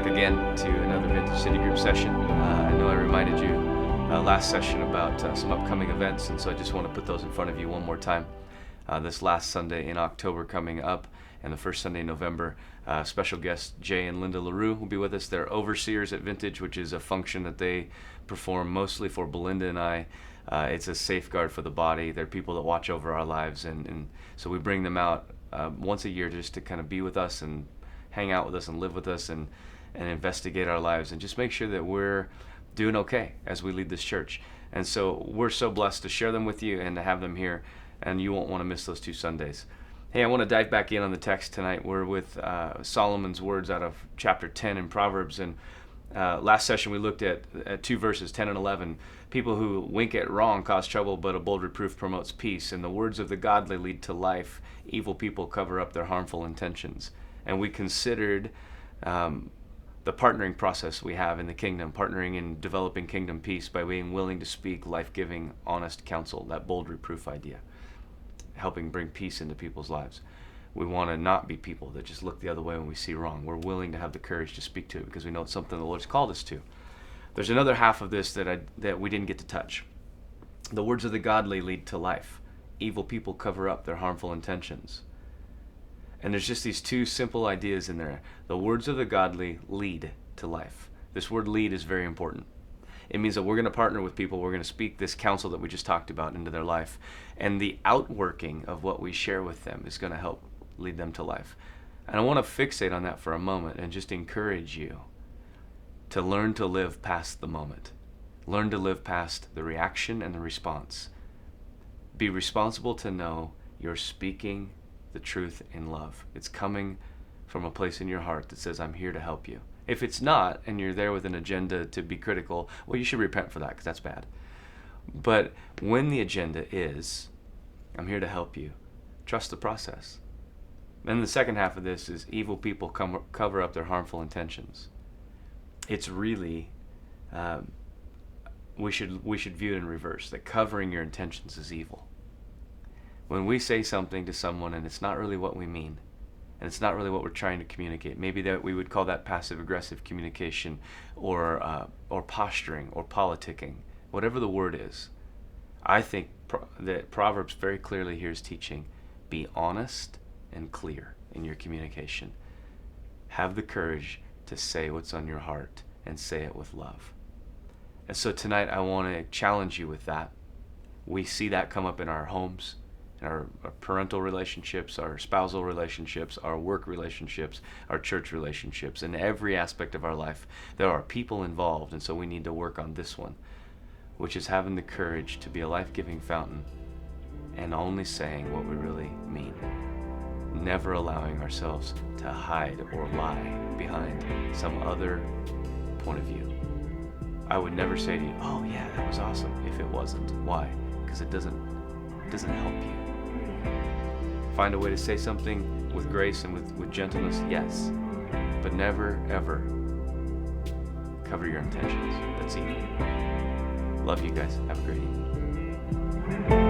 back again to another Vintage City Group session. I know I reminded you last session about some upcoming events, and so I just want to put those in front of you one more time. This last Sunday in October coming up, and the first Sunday in November, special guests Jay and Linda LaRue will be with us. They're overseers at Vintage, which is a function that they perform mostly for Belinda and I. It's a safeguard for the body. They're people that watch over our lives, and so we bring them out once a year just to kind of be with us and hang out with us and live with us and investigate our lives and just make sure that we're doing okay as we lead this church. And so we're so blessed to share them with you and to have them here, and you won't want to miss those 2 Sundays. Hey, I want to dive back in on the text tonight. We're with Solomon's words out of chapter 10 in Proverbs, and last session we looked at 2 verses, 10 and 11. People who wink at wrong cause trouble, but a bold reproof promotes peace. And the words of the godly lead to life. Evil people cover up their harmful intentions. And we considered the partnering process we have in the kingdom, partnering in developing kingdom peace by being willing to speak life-giving, honest counsel, that bold reproof idea, helping bring peace into people's lives. We want to not be people that just look the other way when we see wrong. We're willing to have the courage to speak to it because we know it's something the Lord's called us to. There's another half of this that we didn't get to touch. The words of the godly lead to life. Evil people cover up their harmful intentions. And there's just these 2 simple ideas in there. The words of the godly lead to life. This word lead is very important. It means that we're going to partner with people. We're going to speak this counsel that we just talked about into their life. And the outworking of what we share with them is going to help lead them to life. And I want to fixate on that for a moment and just encourage you to learn to live past the moment. Learn to live past the reaction and the response. Be responsible to know you're speaking the truth in love. It's coming from a place in your heart that says, I'm here to help you. If it's not, and you're there with an agenda to be critical, well, you should repent for that because that's bad. But when the agenda is, I'm here to help you, trust the process. Then the second half of this is evil people cover up their harmful intentions. It's really, we should view it in reverse, that covering your intentions is evil. When we say something to someone and it's not really what we mean, and it's not really what we're trying to communicate, maybe that we would call that passive-aggressive communication or posturing or politicking, whatever the word is. I think that Proverbs very clearly here is teaching, be honest and clear in your communication. Have the courage to say what's on your heart and say it with love. And so tonight I want to challenge you with that. We see that come up in our homes, in our parental relationships, our spousal relationships, our work relationships, our church relationships. In every aspect of our life, there are people involved, and so we need to work on this one, which is having the courage to be a life-giving fountain and only saying what we really mean. Never allowing ourselves to hide or lie behind some other point of view. I would never say to you, oh yeah, that was awesome, if it wasn't. Why? Because it doesn't help you. Find a way to say something with grace and with gentleness, yes, but never ever cover your intentions. That's evil. Love you guys. Have a great evening.